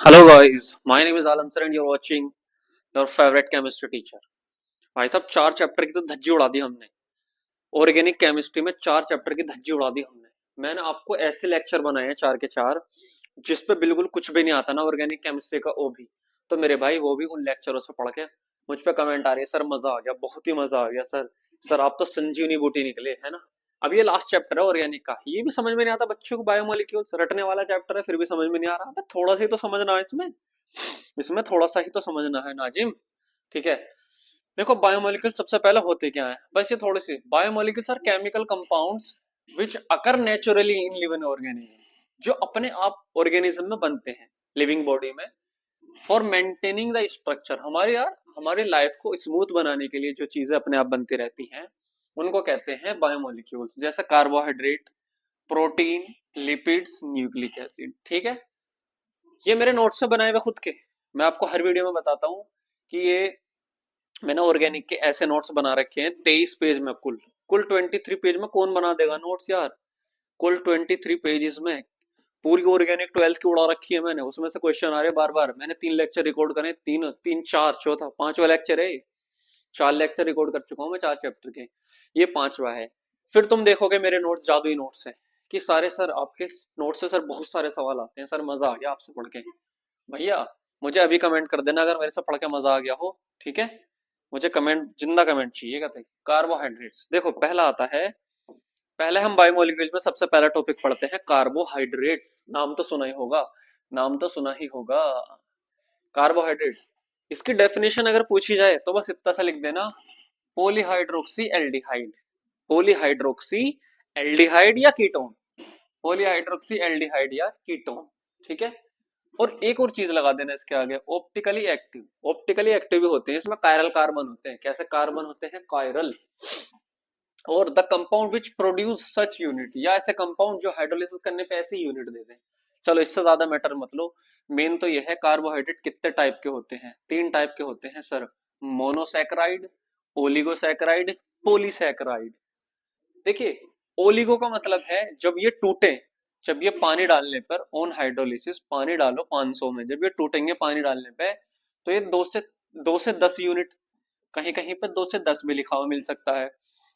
Hello guys, my name is Alam sir and you're watching your favorite chemistry teacher. भाई साहब 4 chapter की तो धज्जी उड़ा दी हमने। ऑर्गेनिक केमिस्ट्री में 4 चैप्टर की धज्जी उड़ा दी हमने। मैंने आपको ऐसे लेक्चर बनाए हैं 4 के 4 जिस पे बिल्कुल कुछ भी नहीं आता ना ऑर्गेनिक केमिस्ट्री का ओ भी। तो मेरे भाई वो भी उन लेक्चरों से पढ़ के मुझ पे कमेंट आ रही है, सर मजा आ गया, बहुत ही मजा आ गया सर। सर आप तो संजीवनी बूटी निकले है ना। अब ये लास्ट चैप्टर है ऑर्गेनिक का, ये भी समझ में नहीं आता बच्चों को। बायोमोलिक्यूल्स रटने वाला चैप्टर है फिर भी समझ में नहीं आ रहा। अबे थोड़ा सा ही तो समझना है इसमें, इसमें थोड़ा सा ही तो समझना है नाजिम। ठीक है, देखो बायोमोलिक्यूल सबसे पहले होते क्या है, बस ये थोड़ी सी। Biomolecules are chemical compounds which occur naturally in living organism, जो अपने आप ऑर्गेनिज्म में बनते हैं, लिविंग बॉडी में, फॉर मेंटेनिंग द स्ट्रक्चर। हमारे यार हमारी लाइफ को स्मूथ बनाने के लिए जो चीजें अपने आप बनती रहती हैं उनको कहते हैं बायोमोलिक्यूल्स, जैसे carbohydrate, protein, lipids, nucleic acid. ठीक है, ये मेरे नोट्स में बनाए हुए खुद के। मैं आपको हर वीडियो में बताता हूँ कि ये मैंने ऑर्गेनिक के ऐसे नोट्स बना रखे हैं 23 पेज में। कुल कुल 23 पेज में कौन बना देगा नोट्स यार। कुल 23 पेजेस में पूरी ऑर्गेनिक 12th की उड़ा रखी है मैंने। उसमें से क्वेश्चन आ रहे बार बार। मैंने 3 लेक्चर रिकॉर्ड करे, तीन तीन चार, चौथा पांचवा लेक्चर है। 4 लेक्चर रिकॉर्ड कर चुका हूँ मैं 4 चैप्टर के, ये पांचवा है। फिर तुम देखोगे मेरे नोट्स जादुई नोट्स हैं कि सारे सर आपके नोट्स से सर बहुत सारे सवाल आते हैं, सर मजा आ गया आपसे पढ़ के। भैया मुझे अभी कमेंट कर देना अगर मेरे से पढ़ के मजा आ गया हो, ठीक है। मुझे कमेंट, जिंदा कमेंट चाहिए। कहते कार्बोहाइड्रेट्स, देखो पहला आता है। पहले हम बायोमोलिक्यूल्स में सबसे पहला टॉपिक पढ़ते हैं कार्बोहाइड्रेट्स। नाम तो सुना ही होगा, नाम तो सुना ही होगा, कार्बोहाइड्रेट्स। इसकी डेफिनेशन अगर पूछी जाए तो बस इतना सा लिख देना, पॉलीहाइड्रोक्सी एल्डिहाइड। पॉलीहाइड्रोक्सी एल्डिहाइड या कीटोन, पॉलीहाइड्रोक्सी एल्डिहाइड या कीटोन। ठीक है, और एक और चीज लगा देना इसके आगे, ऑप्टिकली एक्टिव। ऑप्टिकली एक्टिव भी होते हैं इसमें, कायरल कार्बन होते हैं। कैसे कार्बन होते हैं, कायरल। और the compound which produce such unit, या ऐसे कंपाउंड जो हाइड्रोलिसिस करने पे ऐसी यूनिट देते हैं। चलो इससे ज्यादा मैटर मत लो, मेन तो यह है कार्बोहाइड्रेट कितने टाइप के होते हैं। 3 टाइप के होते हैं सर, मोनोसैकेराइड, ओलिगोसैकेराइड, पॉलीसैकेराइड। देखिए ओलिगो का मतलब है जब ये टूटे, जब ये पानी डालने पर ऑन हाइड्रोलिसिस, पानी डालो 500 में, जब ये टूटेंगे पानी डालने पे तो ये 2 से 10 यूनिट, कहीं कहीं पे 2 से 10 भी लिखा हुआ मिल सकता है,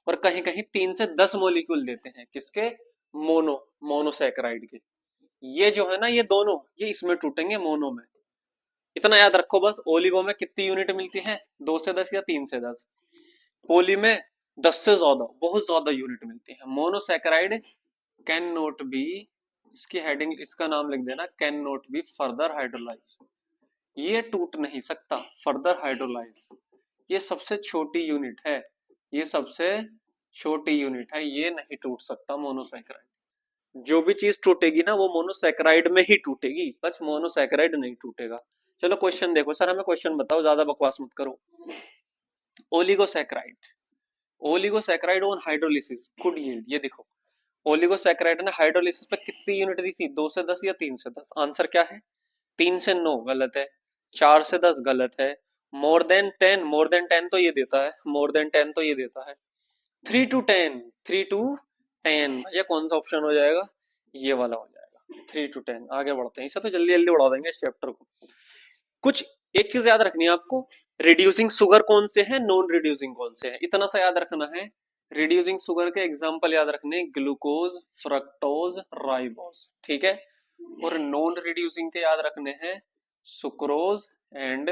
और कहीं कहीं 3 से 10 मॉलिक्यूल देते हैं। किसके, मोनोसैकेराइड के। ये जो है ना ये दोनों, ये इसमें टूटेंगे मोनो में। इतना याद रखो बस, ओलिगो में कितनी यूनिट मिलती है, 2 से 10 या 3 से 10। पोली में 10 से ज्यादा, बहुत ज्यादा यूनिट मिलती है। मोनोसैकेराइड कैन नॉट बी, इसकी हेडिंग, इसका नाम लिख देना, can not be further hydrolyse. ये टूट नहीं सकता, फर्दर हाइड्रोलाइज। ये सबसे छोटी यूनिट है, ये सबसे छोटी यूनिट है, ये नहीं टूट सकता मोनोसैकेराइड। जो भी चीज टूटेगी ना वो मोनोसैकेराइड में ही टूटेगी, बस मोनोसैकेराइड नहीं टूटेगा। चलो क्वेश्चन देखो, सर हमें क्वेश्चन बताओ, ज्यादा बकवास मत करो। Oligosaccharide, oligosaccharide on hydrolysis could yield, ये देखो ओलिगोसैकेराइड ने हाइड्रोलिसिस पे कितनी यूनिट दी थी, 2 से 10 या 3 से 10। आंसर क्या है, 3 से 9 गलत है, 4 से 10 गलत है, मोर देन 10, मोर देन 10 तो ये देता है, मोर देन 10 तो ये देता है, 3 to 10, 3 to 10, ये कौन सा ऑप्शन हो जाएगा, ये वाला हो जाएगा 3 to 10। आगे बढ़ते हैं, इसे तो जल्दी जल्दी उड़ा देंगे इस चैप्टर को। कुछ एक चीज याद रखनी है आपको, रिड्यूसिंग शुगर कौन से हैं, नॉन रिड्यूसिंग कौन से हैं, इतना सा याद रखना है। रिड्यूसिंग शुगर के एग्जांपल याद रखने, ग्लूकोज, फ्रक्टोज, राइबोज। ठीक है, और नॉन रिड्यूसिंग के याद रखने हैं, सुक्रोज एंड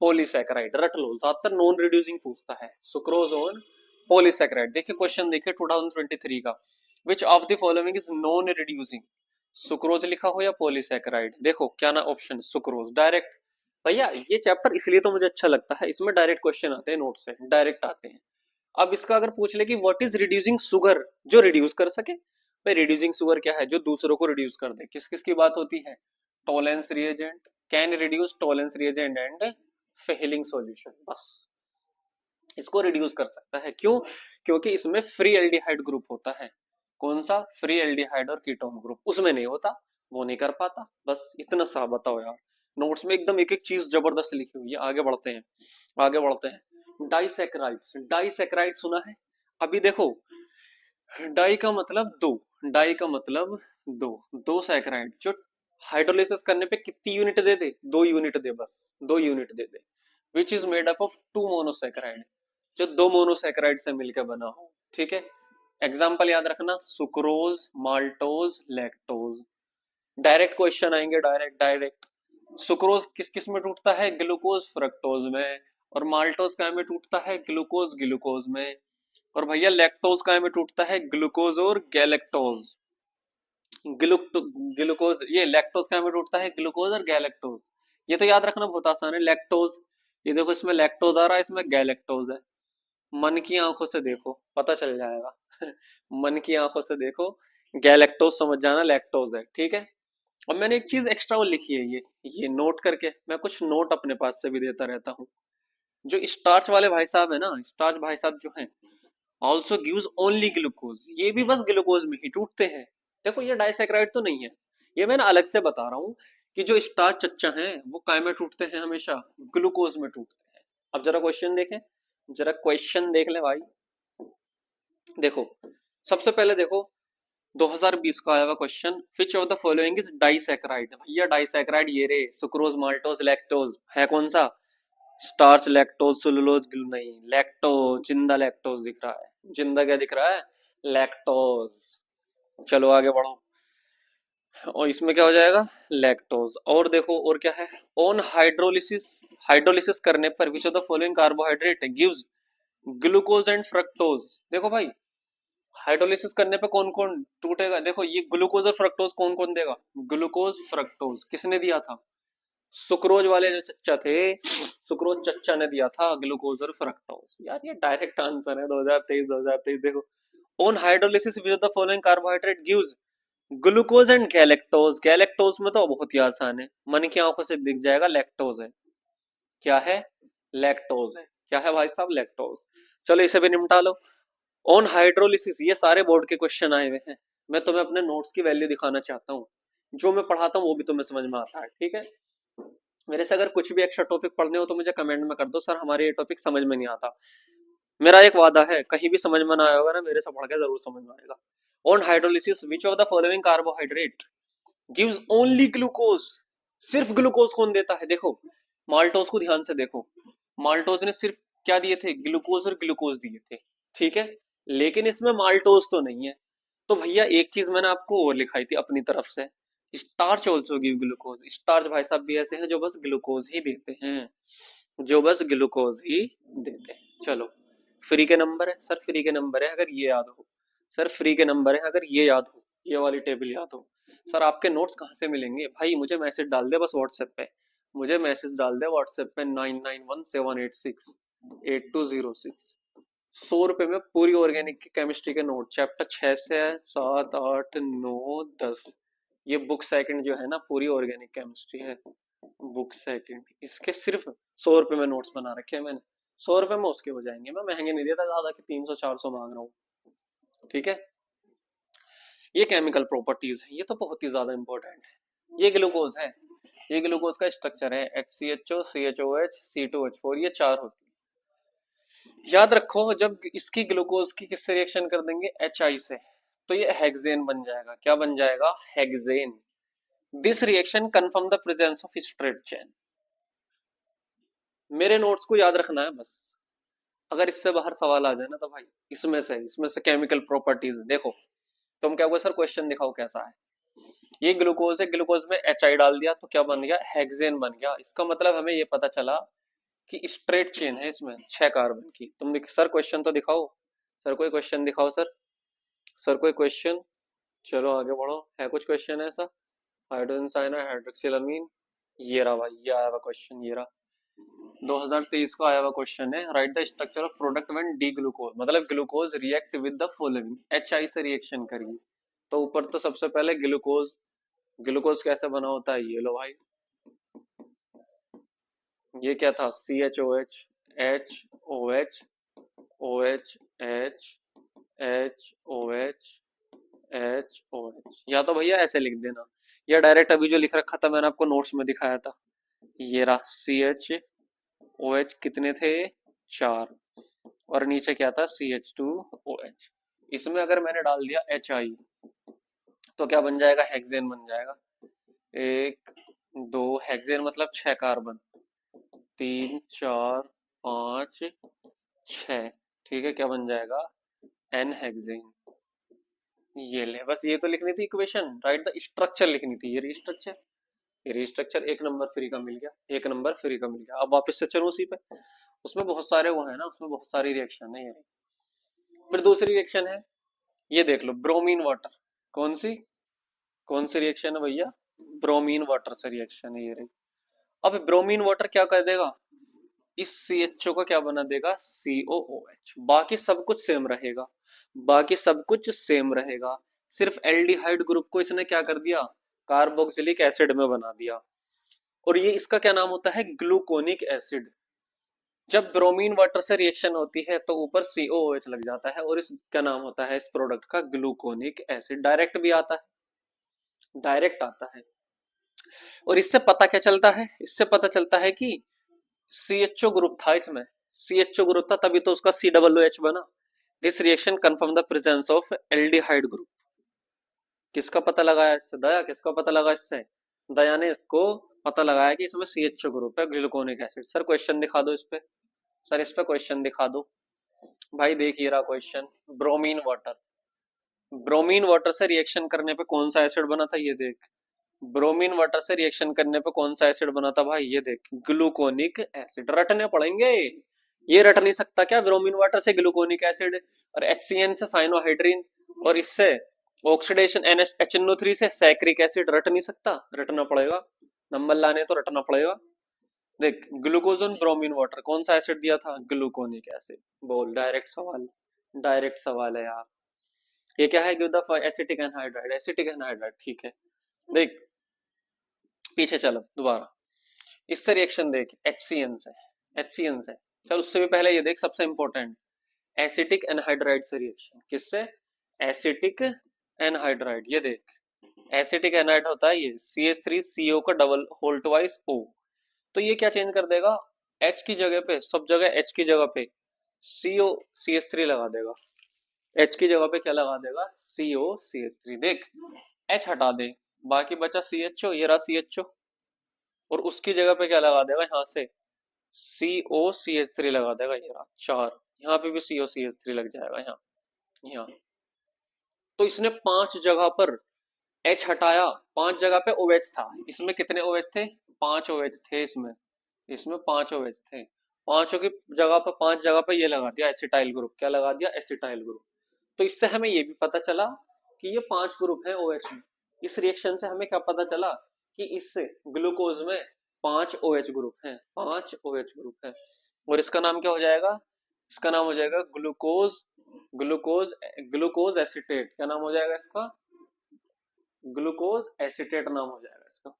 पॉलीसैकेराइड। रट लो, ज्यादातर नॉन रिड्यूसिंग पूछता है, सुक्रोज और पॉलीसैकेराइड। देखिए क्वेश्चन देखिए 2023 का, which of the following is non reducing, sucrose लिखा हो या पॉलीसैकेराइड। देखो क्या ना ऑप्शन, सुक्रोज डायरेक्ट। भैया ये चैप्टर इसलिए तो मुझे अच्छा लगता है, इसमें डायरेक्ट क्वेश्चन आते हैं, नोट से डायरेक्ट आते हैं। अब इसका अगर पूछ ले कि व्हाट इज रिड्यूसिंग शुगर, जो रिड्यूस कर सके। भाई रिड्यूसिंग शुगर क्या है, जो दूसरों को रिड्यूस कर दे। किस किस की बात होती है, Tollens reagent, can reduce Tollens reagent and Fehling solution, बस इसको रिड्यूस कर सकता है। क्यों, क्योंकि इसमें फ्री एल्डिहाइड ग्रुप होता है। कौन सा, फ्री एल्डिहाइड और कीटोन ग्रुप, उसमें नहीं होता, वो नहीं कर पाता। बस इतना सा बताओ यार, नोट्स में एकदम एक एक चीज जबरदस्त लिखी हुई है। आगे बढ़ते हैं, आगे बढ़ते हैं। डाइसैकेराइड्स, डाइसैकेराइड सुना है। अभी देखो, डाई का मतलब दो, डाई का मतलब दो, दो सैकेराइड जो हाइड्रोलिसिस करने पे कितनी यूनिट दे दे, 2 यूनिट दे, बस 2 unit they they. Which is made up of 2 monosaccharide, जो 2 मोनोसेक्राइड से मिलकर बना हो। ठीक है, एग्जाम्पल याद रखना, sucrose, maltose, lactose. Direct question आएंगे, डायरेक्ट डायरेक्ट। सुक्रोज किस किस में टूटता है, ग्लूकोज फ्रक्टोज में। और माल्टोज काय में टूटता है, ग्लूकोज ग्लूकोज में। और भैया लैक्टोज काय में टूटता है, ग्लूकोज और गैलेक्टोज। ग्लूकोज, ये लैक्टोज काय में टूटता है, ग्लूकोज और गैलेक्टोज। ये तो याद रखना बहुत आसान है, लैक्टोज। ये देखो इसमें लैक्टोज आ रहा है, इसमें गैलेक्टोज है। मन की आंखों से देखो, पता चल जाएगा। मन की आंखों से देखो, गैलेक्टोज समझ जाना लैक्टोज है, ठीक है। और मैंने एक चीज एक्स्ट्रा वो लिखी है, ये नोट करके, मैं कुछ नोट अपने पास से भी देता रहता हूँ। जो स्टार्च वाले भाई साहब है ना, स्टार्च भाई साहब जो हैं, ऑल्सो गिव्स ओनली ग्लूकोज, ये भी बस ग्लूकोज में ही टूटते हैं। देखो ये डाइसेक्राइड तो नहीं है, ये मैं ना अलग से बता रहा हूँ कि जो स्टार्च चच्चा हैं वो काय में टूटते हैं, हमेशा ग्लूकोज में टूटते हैं। अब जरा क्वेश्चन देखें, जरा क्वेश्चन देख ले भाई। देखो सबसे पहले देखो, 2020 का आया हुआ question, which of the following is disaccharide. भैया डाइसैकराइड ये रे, सुक्रोज, माल्टोज, लैक्टोज है कौन सा, स्टार्च, लैक्टोज, सेलुलोज, नहीं लैक्टोज, जिंदा लैक्टोज दिख रहा है। जिंदा क्या दिख रहा है, लैक्टोज। चलो आगे बढ़ो, और इसमें क्या हो जाएगा, लैक्टोज। और देखो और क्या है, ऑन हाइड्रोलिसिस, हाइड्रोलिसिस करने पर which of the following carbohydrate gives glucose and fructose. देखो भाई हाइड्रोलिसिस करने पे कौन कौन टूटेगा, देखो ये ग्लूकोज और फ्रक्टोज कौन कौन देगा, ग्लूकोज फ्रक्टोज किसने दिया था, सुक्रोज वाले जो चच्चा थे, सुक्रोज चच्चा ने दिया था ग्लूकोज और फ्रक्टोज। यार ये डायरेक्ट आंसर है 2023, 2023 देखो। On hydrolysis which of the following carbohydrate gives glucose and galactose. Galactose में तो बहुत ही आसान है, मन की आंखों से दिख जाएगा, लैक्टोज है। क्या है, लैक्टोज है। क्या है भाई साहब, लैक्टोज। चलो इसे भी निपटा लो। ऑन हाइड्रोलिसिस, ये सारे बोर्ड के क्वेश्चन आए हुए हैं, मैं तुम्हें अपने नोट्स की वैल्यू दिखाना चाहता हूँ, जो मैं पढ़ाता हूँ वो भी तुम्हें समझ में आता है, ठीक है। मेरे से अगर कुछ भी एक्स्ट्रा टॉपिक पढ़ने हो तो मुझे कमेंट में कर दो, सर हमारे ये टॉपिक समझ में नहीं आता। मेरा एक वादा है, कहीं भी समझ में ना आया होगा ना, मेरे से पढ़ के जरूर समझ में आएगा। On hydrolysis which of the following carbohydrate gives only glucose, सिर्फ ग्लूकोज कौन देता है, देखो माल्टोज को ध्यान से देखो, माल्टोज ने सिर्फ क्या दिए थे, ग्लूकोज और ग्लूकोज दिए थे, ठीक है। लेकिन इसमें माल्टोज तो नहीं है। तो भैया एक चीज मैंने आपको और लिखाई थी अपनी तरफ से, starch also give glucose. Starch भाई साहब भी ऐसे हैं जो बस ग्लूकोज ही देते हैं, जो बस ग्लूकोज ही देते हैं। चलो फ्री के नंबर है सर, फ्री के नंबर है अगर ये याद हो, सर फ्री के नंबर है अगर ये याद हो, ये वाली टेबल याद हो। सर आपके नोट्स कहाँ से मिलेंगे भाई, मुझे मैसेज डाल दे बस व्हाट्सएप पे, मुझे मैसेज डाल दे व्हाट्सएप पे 9917868206। 100 रुपए में पूरी ऑर्गेनिक की केमिस्ट्री के नोट, चैप्टर 6 से 7 8 9 10। ये बुक सेकंड जो है ना, पूरी ऑर्गेनिक केमिस्ट्री है, बुक सेकंड, इसके सिर्फ 100 रुपए में नोट्स बना रखे हैं मैंने। 100 रुपए में उसके हो जाएंगे, मैं महंगे नहीं देता ज्यादा कि 300 400 मांग रहा हूँ, ठीक है। ये केमिकल प्रॉपर्टीज है, ये तो बहुत ही ज्यादा इंपॉर्टेंट है। ये ग्लूकोज है, ये ग्लूकोज का स्ट्रक्चर है HCHO CHOH C2H4, ये चार होती है। याद रखो जब इसकी ग्लूकोज की किससे रिएक्शन कर देंगे, HI से, तो ये हेक्सेन बन जाएगा। क्या बन जाएगा, hexane. This reaction confirm the presence of straight chain. मेरे नोट्स को याद रखना है बस, अगर इससे बाहर सवाल आ जाए ना तो भाई इसमें से केमिकल प्रॉपर्टीज देखो, तुम क्या सर क्वेश्चन दिखाओ कैसा है। ये ग्लूकोज है, ग्लूकोज में HI डाल दिया तो क्या बन गया, हेक्सेन बन गया। इसका मतलब हमें ये पता चला कि स्ट्रेट चेन है इसमें 6 कार्बन की। तुम सर क्वेश्चन तो दिखाओ, सर कोई क्वेश्चन दिखाओ सर, सर कोई क्वेश्चन। चलो आगे बढ़ो, है कुछ क्वेश्चन ऐसा, हाइड्रोजन साइनाइड, हाइड्रोक्सिलामीन, ये रहा भाई, ये आया हुआ क्वेश्चन, ये रहा 2023 का आया हुआ क्वेश्चन है। Write the structure of product when D glucose, मतलब glucose react with the following, HI से रिएक्शन करिए। तो ऊपर तो सबसे पहले ग्लूकोज, ग्लूकोज कैसे बना होता है, ये लो भाई, ये क्या था, CHOH HOH OH H HOH HOH, या तो भैया ऐसे लिख देना, या डायरेक्ट अभी जो लिख रखा था मैंने आपको नोट्स में दिखाया था, ये रहा CHOH कितने थे, 4, और नीचे क्या था, CH2OH। इसमें अगर मैंने डाल दिया HI तो क्या बन जाएगा, हेक्सेन बन जाएगा। एक, दो, हेक्सेन मतलब 6 कार्बन, 3, 4, 5, 6। ठीक है, क्या बन जाएगा? N hexane. ये ले, बस ये तो लिखनी थी इक्वेशन, राइट द स्ट्रक्चर लिखनी थी। ये स्ट्रक्चर, ये स्ट्रक्चर, एक नंबर फ्री का मिल गया, एक नंबर फ्री का मिल गया। अब वापस से चलो उसी पे। उसमें बहुत सारे वो है ना, उसमें बहुत सारी रिएक्शन है ये। फिर दूसरी रिएक्शन है, ये देख लो, ब्रोमीन वाटर। कौन सी? कौन सी रिएक्शन है भैया? ब्रोमीन वाटर से रिएक्शन है ये रही। अब ब्रोमीन वाटर क्या कर देगा? इस CHO का क्या बना देगा? COOH। बाकी सब कुछ सेम रहेगा, बाकी सब कुछ सेम रहेगा। सिर्फ एल्डिहाइड ग्रुप को इसने क्या कर दिया? कार्बोक्सिलिक एसिड में बना दिया। और ये इसका क्या नाम होता है? Gluconic acid. जब ब्रोमीन वाटर से रिएक्शन होती है तो ऊपर COOH लग जाता है, और इस क्या नाम होता है इस प्रोडक्ट का? Gluconic acid. डायरेक्ट भी आता है, डायरेक्ट आता है। और इससे पता क्या चलता है? इससे पता चलता है कि CHO ग्रुप था इसमें, CHO ग्रुप था, तभी तो उसका COOH बना। This reaction confirm the presence of aldehyde group. किसका पता लगाया इससे? दया, किसका पता लगा इससे? दया ने इसको पता लगाया कि इसमें CHO ग्रुप है, ग्लूकोनिक एसिड। सर क्वेश्चन दिखा दो इस पे, सर इस पे क्वेश्चन दिखा दो। भाई देखिए रहा question, bromine water, bromine water से रिएक्शन करने पे कौन सा एसिड बना था? ये देख, ब्रोमीन वाटर से रिएक्शन करने पे कौन सा एसिड बना था भाई? ये देख, ग्लूकोनिक एसिड। रटने पड़ेंगे, ये रट नहीं सकता क्या? ब्रोमीन वाटर से ग्लूकोनिक एसिड, और HCN से साइनोहाइड्रीन, और इससे ऑक्सीडेशन NHNO3 से सैक्रिक एसिड। रट नहीं सकता? रटना पड़ेगा, नंबर लाने तो रटना पड़ेगा। देख, ग्लूकोज ऑन ब्रोमीन वाटर, कौन सा एसिड दिया था? Gluconic acid. बोल, डायरेक्ट सवाल, डायरेक्ट सवाल है यार। ये क्या है? Give the acetic anhydride, acetic anhydride. ठीक है, देख पीछे चलो दोबारा, इससे रिएक्शन देख, HCN से, HCN से। चल उससे भी पहले ये देख, सबसे इंपॉर्टेंट, एसिटिक एनहाइड्राइड से रिएक्शन। किससे? Acetic anhydride. ये देख, एसिटिक एनहाइड होता है ये CH3CO का डबल होल ट्वाइस O। तो ये क्या चेंज कर देगा? H की जगह पे, सब जगह H की जगह पे COCH3 लगा देगा। H की जगह पे क्या लगा देगा? COCH3। देख, H हटा दे, बाकी बचा CHO। ये रहा CHO, और उसकी जगह पे क्या लगा देगा? यहाँ से COCH3 लगा देगा। ये रहा 4, यहाँ पे भी COCH3 लग जाएगा, यहाँ, यहाँ। तो इसने 5 जगह पर H हटाया, 5 जगह पे OH था। इसमें कितने OH थे? 5 OH थे इसमें, इसमें 5 OH थे। पांचों की जगह पर, 5 जगह पे ये लगा दिया एसिटाइल ग्रुप। क्या लगा दिया? Acetyl group. तो इससे हमें ये भी पता चला कि ये 5 ग्रुप है OH में। इस रिएक्शन से हमें क्या पता चला? कि इससे ग्लूकोज में 5 OH ग्रुप हैं, 5 OH ग्रुप है। और इसका नाम क्या हो जाएगा? इसका नाम हो जाएगा ग्लूकोज, ग्लूकोज, ग्लूकोज एसिटेट। क्या नाम हो जाएगा इसका? ग्लूकोज एसिटेट नाम हो जाएगा इसका।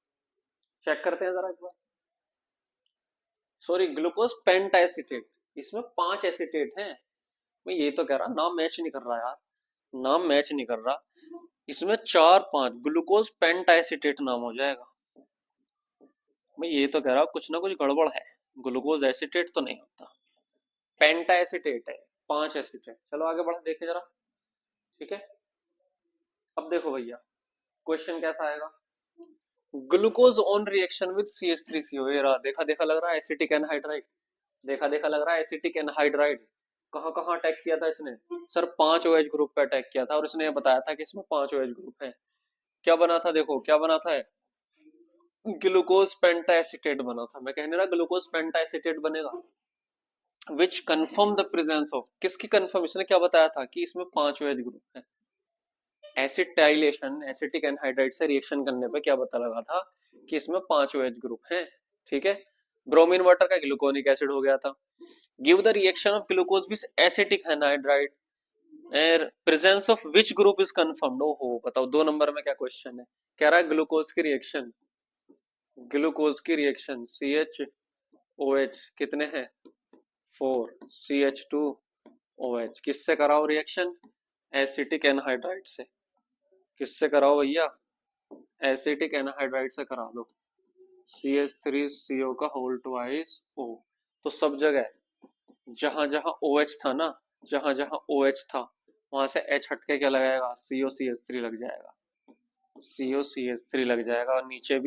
चेक करते हैं जरा एक बार। Sorry, glucose पेंटाएसिटेट। इसमें 5 एसिटेट हैं। मैं ये तो कह रहा, नाम मैच नहीं कर रहा यार, नाम मैच नहीं कर रहा। इसमें 4 5 ग्लूकोज पेंटाएसिटेट नाम हो जाएगा। मैं ये तो कह रहा कुछ ना कुछ गड़बड़ है, ग्लूकोज एसिटेट तो नहीं होता, पेंटाएसिटेट है, 5 एसिटेट। चलो आगे बढ़ा, देखे जरा। ठीक है, अब देखो भैया क्वेश्चन कैसा आएगा। Glucose on reaction with CH3CO। ये रहा, देखा देखा लग रहा है एसिटिक एनहाइड्राइड, देखा देखा लग रहा है एसिटिक एनहाइड्राइड। कहाँ कहाँ अटैक किया था इसने? सर 5 OH ग्रुप पे अटैक किया था, और इसने बताया था कि इसमें 5 OH ग्रुप है। क्या बना था? देखो क्या बना था, ग्लूकोज पेंटाएसिटेट बना था। मैं कहने रहा ग्लूकोज पेंटाएसिटेट बनेगा, विच कंफर्म द प्रेजेंस ऑफ, किसकी कंफर्म? इसने क्या बताया था? कि इसमें 5 OH ग्रुप है। एसिटाइलेशन, एसिटिक एनहाइड्राइड से रिएक्शन करने पे क्या पता लगा था? कि इसमें 5 OH ग्रुप है। ठीक है, ब्रोमीन वाटर का ग्लूकोनिक एसिड हो गया था। Give the reaction of glucose with acetic anhydride, presence of which group is confirmed. ओहो, बताओ 2 नंबर में क्या क्वेश्चन है? कह रहा है ग्लूकोज की रिएक्शन, ग्लूकोज की रिएक्शन CHOH कितने हैं? 4, CH2OH। किससे कराओ रिएक्शन? एसिटिक एनहाइड्राइड से। किससे कराओ भैया? एसिटिक एनहाइड्राइड से करा दो। CH3CO का होल ट्वाइस O। तो सब जगह जहां जहां OH था ना, जहां जहां OH था वहां से H हट के क्या लगाएगा? COCH3 लग जाएगा। COCH3 लग जाएगा, और नीचे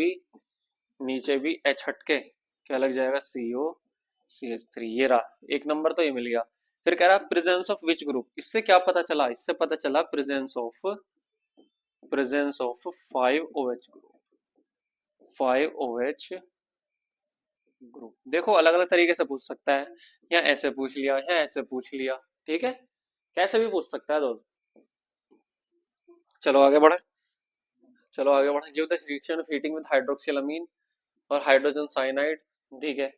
भी H हटके क्या लग जाएगा, COCH3। ये रहा, एक नंबर तो ये मिल गया। फिर कह रहा है प्रेजेंस ऑफ विच ग्रुप, इससे क्या पता चला, इससे पता चला presence of 5OH group, 5OH group. देखो अलग अलग तरीके से पूछ सकता है, या ऐसे पूछ लिया या ऐसे पूछ लिया, ठीक है, कैसे भी पूछ सकता है दोस्त। चलो आगे बढ़े, give the reaction of heating with hydroxylamine और हाइड्रोजन साइनाइड, ठीक है।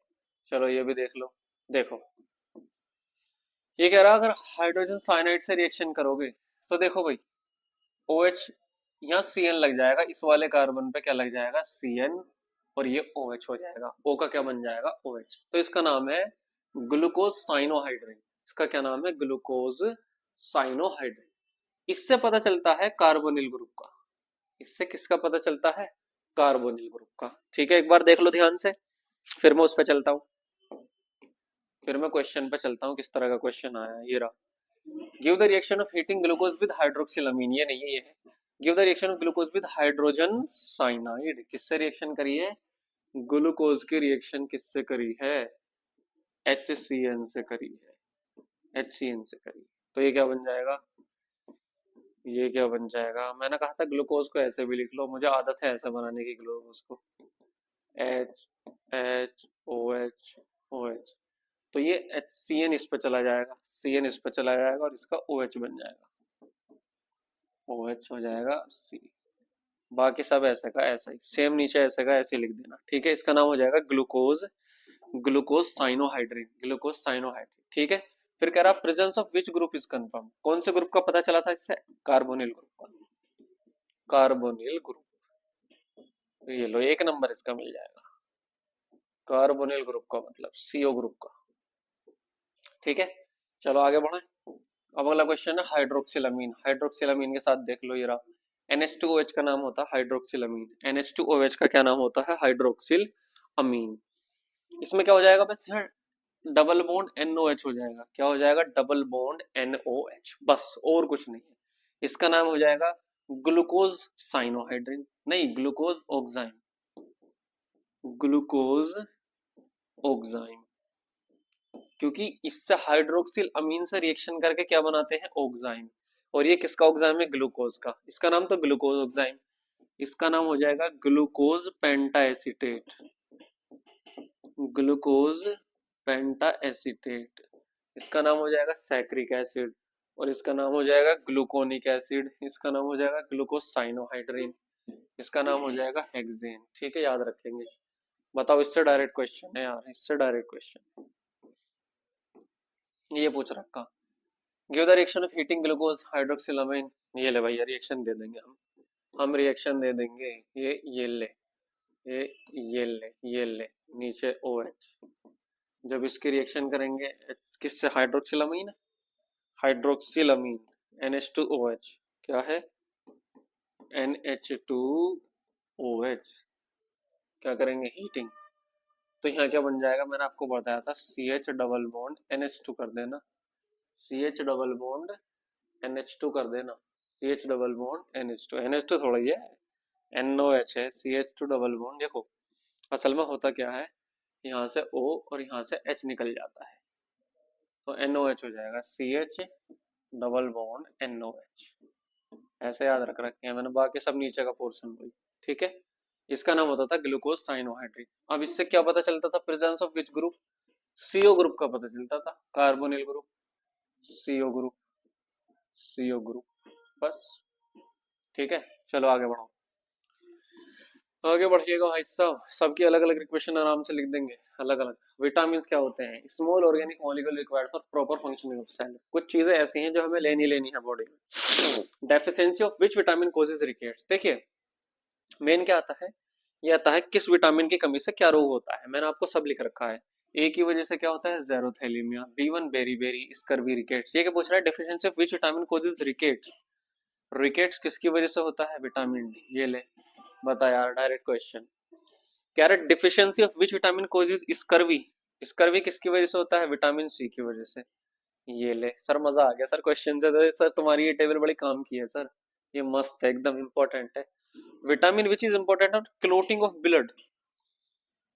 चलो ये भी देख लो। देखो ये कह रहा है, अगर हाइड्रोजन साइनाइड से रिएक्शन करोगे तो देखो भाई, OH, यहाँ CN लग जाएगा, इस वाले कार्बन पे क्या लग जाएगा, CN, और ये OH हो जाएगा। O का क्या बन जाएगा, OH। तो इसका नाम है ग्लूकोज साइनोहाइड्रेट। इसका क्या नाम है, ग्लूकोज साइनोहाइड्रेट। इससे पता चलता है कार्बोनिल ग्रुप का। इससे किसका पता चलता है, कार्बोनिल ग्रुप का। ठीक है, एक बार देख लो ध्यान से, फिर मैं उस पर चलता हूँ, फिर मैं क्वेश्चन पे चलता हूँ, किस तरह का क्वेश्चन आया है। ये रहा, give the reaction of heating glucose with hydroxylamine, ये नहीं है, ये है। Give the reaction of glucose with hydrogen cyanide, किससे रिएक्शन करी है, ग्लूकोज की रिएक्शन किससे करी है, HCN से करी है, HCN से करी। तो ये क्या बन जाएगा, ये क्या बन जाएगा, मैंने कहा था ग्लूकोज को ऐसे भी लिख लो, मुझे आदत है ऐसे बनाने की ग्लूकोज को, HHOH। तो ये HCN इस पे चला जाएगा, CN इस पे चला जाएगा, और इसका OH बन जाएगा, OH हो जाएगा C। बाकी सब ऐसे का ऐसा ही, सेम नीचे ऐसे का ऐसे लिख देना, ठीक है। इसका नाम हो जाएगा ग्लूकोज साइनोहाइड्रेट, ग्लूकोज साइनोहाइड्रेट, ठीक है। फिर कह रहा presence of which group is confirm, कौन से ग्रुप का पता चला था इससे, कार्बोनिल ग्रुप का, कार्बोनिल ग्रुप। ये लो, एक नंबर इसका मिल जाएगा, कार्बोनिल ग्रुप का मतलब CO ग्रुप का, ठीक है। चलो आगे बढ़े। अब अगला क्वेश्चन है हाइड्रोक्सिलामीन। हाइड्रोक्सिलामीन के साथ देख लो, ये रहा, NH2OH का नाम होता है हाइड्रोक्सिलामीन, NH2OH का क्या नाम होता है, हाइड्रोक्सिल अमीन। इसमें क्या हो जाएगा, बस यहाँ डबल बॉन्ड NOH हो जाएगा, क्या हो जाएगा, डबल बॉन्ड NOH, बस और कुछ नहीं है। इसका नाम हो जाएगा ग्लूकोज साइनोहाइड्रिन, नहीं ग्लूकोज ऑक्साइम, ग्लूकोज ऑक्साइम, क्योंकि इससे हाइड्रोक्सिल अमीन से रिएक्शन करके क्या बनाते हैं, ऑक्साइम। और ये किसका ऑक्साइम है, ग्लूकोज का, इसका नाम तो ग्लूकोज ऑक्साइम। इसका नाम हो जाएगा ग्लूकोज पेंटा एसीटेट, ग्लूकोज पेंटा एसीटेट। इसका नाम हो जाएगा सैक्रिक एसिड, और इसका नाम हो जाएगा ग्लूकोनिक एसिड, इसका नाम हो जाएगा ग्लूकोज साइनोहाइड्रिन, इसका नाम हो जाएगा हेक्सेन, ठीक है, याद रखेंगे। बताओ, इससे डायरेक्ट क्वेश्चन है यार, इससे डायरेक्ट क्वेश्चन ये पूछ रखा। Give the reaction of heating glucose hydroxylamine, ये ले भैया, रिएक्शन दे देंगे हम रिएक्शन दे देंगे। ये ले, ये ले नीचे OH, जब इसकी रिएक्शन करेंगे किससे, हाइड्रोक्सिलामीन, हाइड्रोक्सिलामीन NH2OH क्या है, NH2OH, क्या करेंगे, हीटिंग। तो यहाँ क्या बन जाएगा, मैंने आपको बताया था, CH डबल बॉन्ड NH2 कर देना, CH डबल बॉन्ड NH2 कर देना, CH डबल बॉन्ड NH2 थोड़ा ही है, NOH है, CH2 डबल बॉन्ड। देखो असल में होता क्या है, यहाँ से O और यहाँ से H निकल जाता है, तो NOH हो जाएगा, CH डबल बॉन्ड NOH, ऐसे याद रख रखे हैं मैंने, बाकी सब नीचे का पोर्शन वही, ठीक है। इसका नाम होता था ग्लूकोज साइनोहाइड्रेट। अब इससे क्या पता चलता था, presence of which group, CO group का पता चलता था, carbonyl group, CO group, CO group, बस, ठीक है। चलो आगे बढ़ो, आगे बढ़िएगा भाई साहब, सबकी अलग अलग इक्वेशन आराम से लिख देंगे, अलग अलग। विटामिन क्या होते हैं, small organic molecule required for proper functioning of cell. कुछ चीजें ऐसी हैं जो हमें लेनी है बॉडी में। Deficiency of which vitamin causes rickets, देखिए मेन क्या आता है, ये आता है किस विटामिन की कमी से क्या रोग होता है, मैंने आपको सब लिख रखा है। ए की वजह से क्या होता है, जेरोथैलेमिया, B1 बेरी स्कर्वी, रिकेट्स। ये क्या पूछ रहा है, deficiency of which vitamin causes rickets, rickets किसकी वजह से होता है, विटामिन डी। ये ले, बता यार, डायरेक्ट क्वेश्चन। कह रहा है deficiency of which vitamin causes scurvy, scurvy किसकी वजह से होता है, विटामिन सी की वजह से। ये ले सर, मजा आ गया सर क्वेश्चन से, तो सर तुम्हारी ये टेबल बड़ी काम की है सर, ये मस्त है, एकदम इम्पोर्टेंट है। Vitamin which is important for clotting of blood.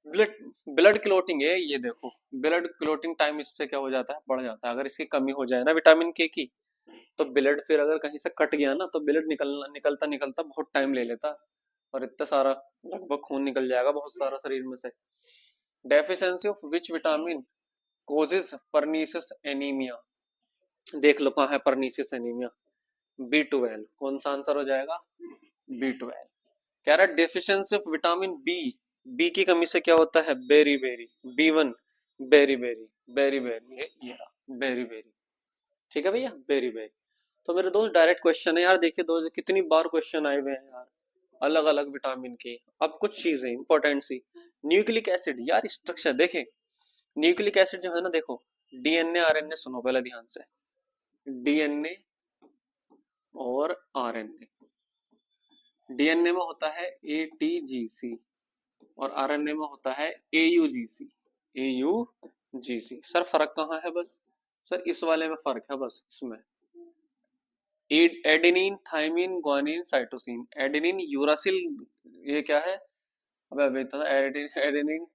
Blood blood clotting है ये देखो, ब्लड क्लोटिंग टाइम इससे क्या हो जाता है, बढ़ जाता है। अगर इसकी कमी हो जाए ना विटामिन के की, तो ब्लड फिर अगर कहीं से कट गया ना तो ब्लड निकलता निकलता बहुत टाइम ले लेता, और इतना सारा लगभग खून निकल जाएगा बहुत सारा शरीर में से। Deficiency of which vitamin causes pernicious anaemia. देख लो कहाँ है परनीसिस एनीमिया, B12। कौन सा आंसर हो जाएगा, B12। कह रहा है deficiency of vitamin B, B की कमी से क्या होता है, beriberi, B1 berry berry, berry berry ये रहा बेरी बेरी। ठीक है भैया, बेरी बेरी। तो मेरे दोस्त डायरेक्ट क्वेश्चन है यार, देखिए दोस्त कितनी बार क्वेश्चन आए हुए हैं यार अलग अलग विटामिन के। अब कुछ चीजें इंपॉर्टेंट सी, न्यूक्लिक एसिड यार स्ट्रक्चर देखे, न्यूक्लिक एसिड जो है ना देखो, डीएनए आरएनए सुनो पहले ध्यान से, डीएनए और आरएनए। डीएनए में होता है एटीजीसी और आरएनए में होता है एयूजीसी, एयूजीसी। सर फर्क कहाँ है, बस सर इस वाले में फर्क है, बस इसमें adenine thymine guanine cytosine. Adenine uracil, ये क्या है, अबे अबे तो एडेनिन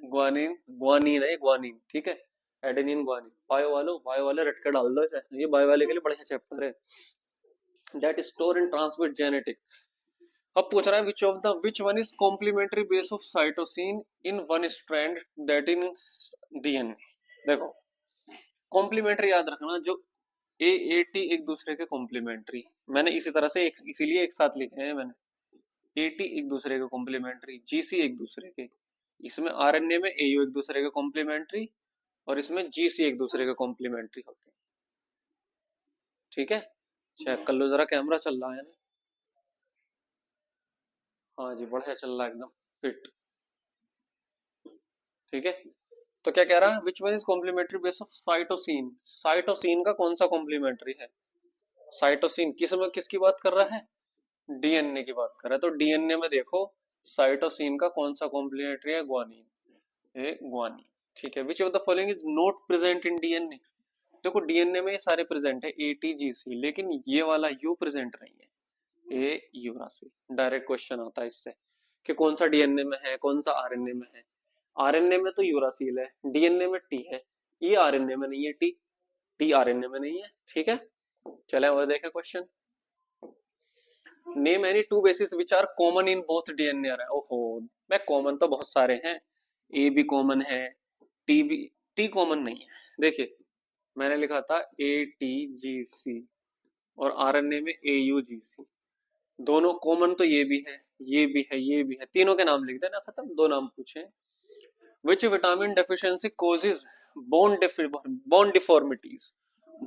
ग्वानिन, ग्वानिन है ग्वानिन, ठीक है, एडेनिन ग्वानिन। बायो वाले रट के डाल दो इसे, ये बायो वाले के लिए बढ़िया चैप्टर है। That store and transmit genetic. अब पूछ रहा है which one is complementary base of cytosine in one strand that in DNA. देखो कॉम्प्लीमेंट्री याद रखना, जो ए ए टी एक दूसरे के कॉम्प्लीमेंट्री, मैंने इसी तरह से इसीलिए एक साथ लिखे हैं मैंने। ए टी एक दूसरे के कॉम्प्लीमेंट्री, जीसी एक दूसरे के, इसमें आरएनए में एयू एक दूसरे के कॉम्प्लीमेंट्री, और इसमें जीसी एक दूसरे के कॉम्प्लीमेंट्री होते हैं। ठीक है, चेक कर लो जरा, कैमरा चल रहा है ना, हाँ जी बढ़िया चल रहा है एकदम फिट। ठीक है, तो क्या कह रहा है, which one is complementary base of cytosine. Cytosine का कौन सा कॉम्प्लीमेंट्री है, साइटोसिन किस में किसकी बात कर रहा है, डीएनए की बात कर रहा है। तो डीएनए में देखो साइटोसिन का कौन सा कॉम्प्लीमेंट्री है, ग्वानिन, ए ग्वानिन। ठीक है, which of the following is not present in DNA. देखो डीएनए में ये सारे प्रेजेंट है एटीजीसी, लेकिन ये वाला यू प्रेजेंट नहीं है, ए यूरासिल। डायरेक्ट क्वेश्चन आता है इससे कि कौन सा डीएनए में है कौन सा आरएनए में है। आरएनए में तो यूरासिल है, डीएनए में टी है, ये आरएनए में नहीं है, टी टी आरएनए में नहीं है। ठीक है, चले और देखें question. Name any two bases which are common in both DNA are. ओहो, मैं कॉमन तो बहुत सारे हैं, ए भी कॉमन है, टी भी, टी कॉमन नहीं है। देखिए मैंने लिखा था ए टी जी सी और आरएनए में ए यू जी सी, दोनों कॉमन तो ये भी है ये भी है ये भी है, तीनों के नाम लिख देना, खत्म, दो नाम पूछे। Which vitamin deficiency causes bone deformities.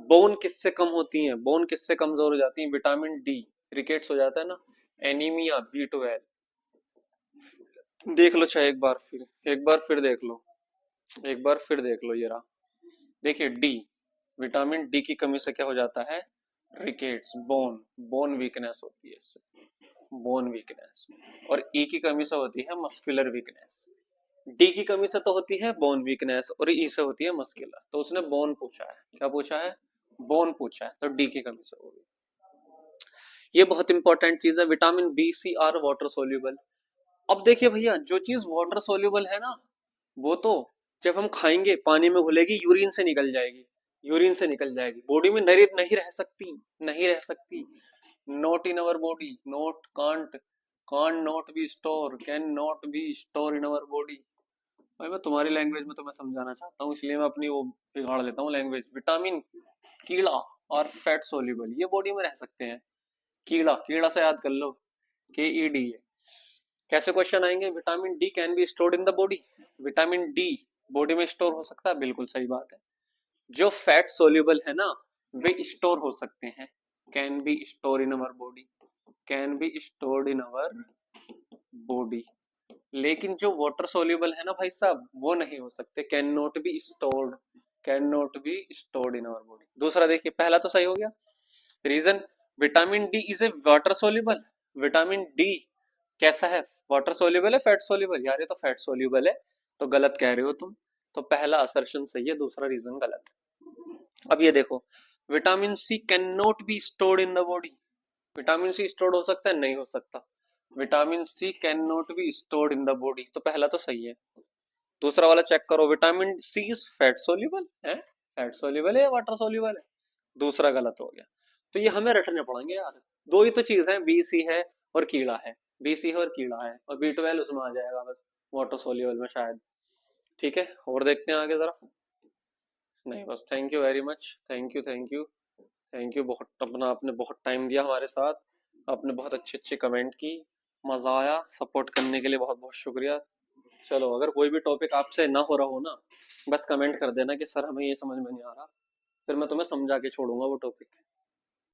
Bone किससे कम होती है, बोन किससे कमजोर हो जाती है, विटामिन डी, रिकेट्स हो जाता है ना, एनीमिया, B12। देख लो चाहे एक बार फिर, एक बार फिर देख लो, एक बार फिर देख लो, ये रहा देखिए डी, विटामिन डी की कमी से क्या हो जाता है, रिकेट्स, बोन, बोन वीकनेस होती है इससे, बोन वीकनेस। और ई की कमी से होती है मस्कुलर वीकनेस। डी की कमी से तो होती है बोन वीकनेस और ई से होती है मस्कुलर, तो उसने बोन पूछा है, क्या पूछा है, बोन पूछा है, तो डी की कमी से होगी। ये बहुत इंपॉर्टेंट चीज है, vitamin B C are water soluble. अब देखिए भैया जो चीज वाटर सोल्यूबल है ना, वो तो जब हम खाएंगे पानी में घुलेगी, यूरिन से निकल जाएगी, यूरिन से निकल जाएगी, बॉडी में नहीं नहीं रह सकती, नहीं रह सकती। Not in our body, not can't not be store, can not B store in our body. भाई मैं तुम्हारी लैंग्वेज में तुम्हें समझाना चाहता हूँ, इसलिए मैं अपनी वो बिगाड़ लेता हूँ लैंग्वेज। विटामिन कीड़ा और फैट सोल्यूबल ये बॉडी में रह सकते हैं। कीड़ा, कीड़ा से याद कर लो, KED है। कैसे क्वेश्चन आएंगे, vitamin D can be stored in the body, vitamin D body में स्टोर हो सकता है, बिल्कुल सही बात है। जो फैट सोल्यूबल है ना, वे स्टोर हो सकते हैं, can be store in our body, can be stored in our body. लेकिन जो वाटर सोल्यूबल है ना भाई साहब, वो नहीं हो सकते, can not be stored, can not be stored in our body. दूसरा देखिए, पहला तो सही हो गया, reason vitamin D is a water soluble. Vitamin D कैसा है, वाटर सोल्यूबल है फैट सोल्यूबल, यार ये तो फैट सोल्यूबल है, तो गलत कह रहे हो तुम। तो पहला असर्शन सही है, दूसरा रीजन गलत है। अब ये देखो, vitamin C can not be stored in the body, vitamin C stored हो सकता है, नहीं हो सकता। Vitamin C can not be stored in the body, तो पहला तो सही है। दूसरा वाला चेक करो, vitamin C is fat soluble है, फैट सोल्यूबल है या वाटर सोल्यूबल है? दूसरा गलत हो गया। तो ये हमें रटने पड़ेंगे यार। दो ही तो चीज है, बी सी है और कीड़ा है। बी सी है और कीड़ा है, और B12 उसमें आ जाएगा बस, वाटर सोल्यूबल में शायद। ठीक है, और देखते हैं आगे जरा। नहीं बस, thank you very much, thank you thank you thank you. बहुत अपना, आपने बहुत टाइम दिया हमारे साथ, आपने बहुत अच्छे अच्छे कमेंट की, मजा आया। सपोर्ट करने के लिए बहुत बहुत शुक्रिया। चलो, अगर कोई भी टॉपिक आपसे ना हो रहा हो ना, बस कमेंट कर देना कि सर हमें ये समझ में नहीं आ रहा, फिर मैं तुम्हें समझा के छोड़ूंगा वो टॉपिक।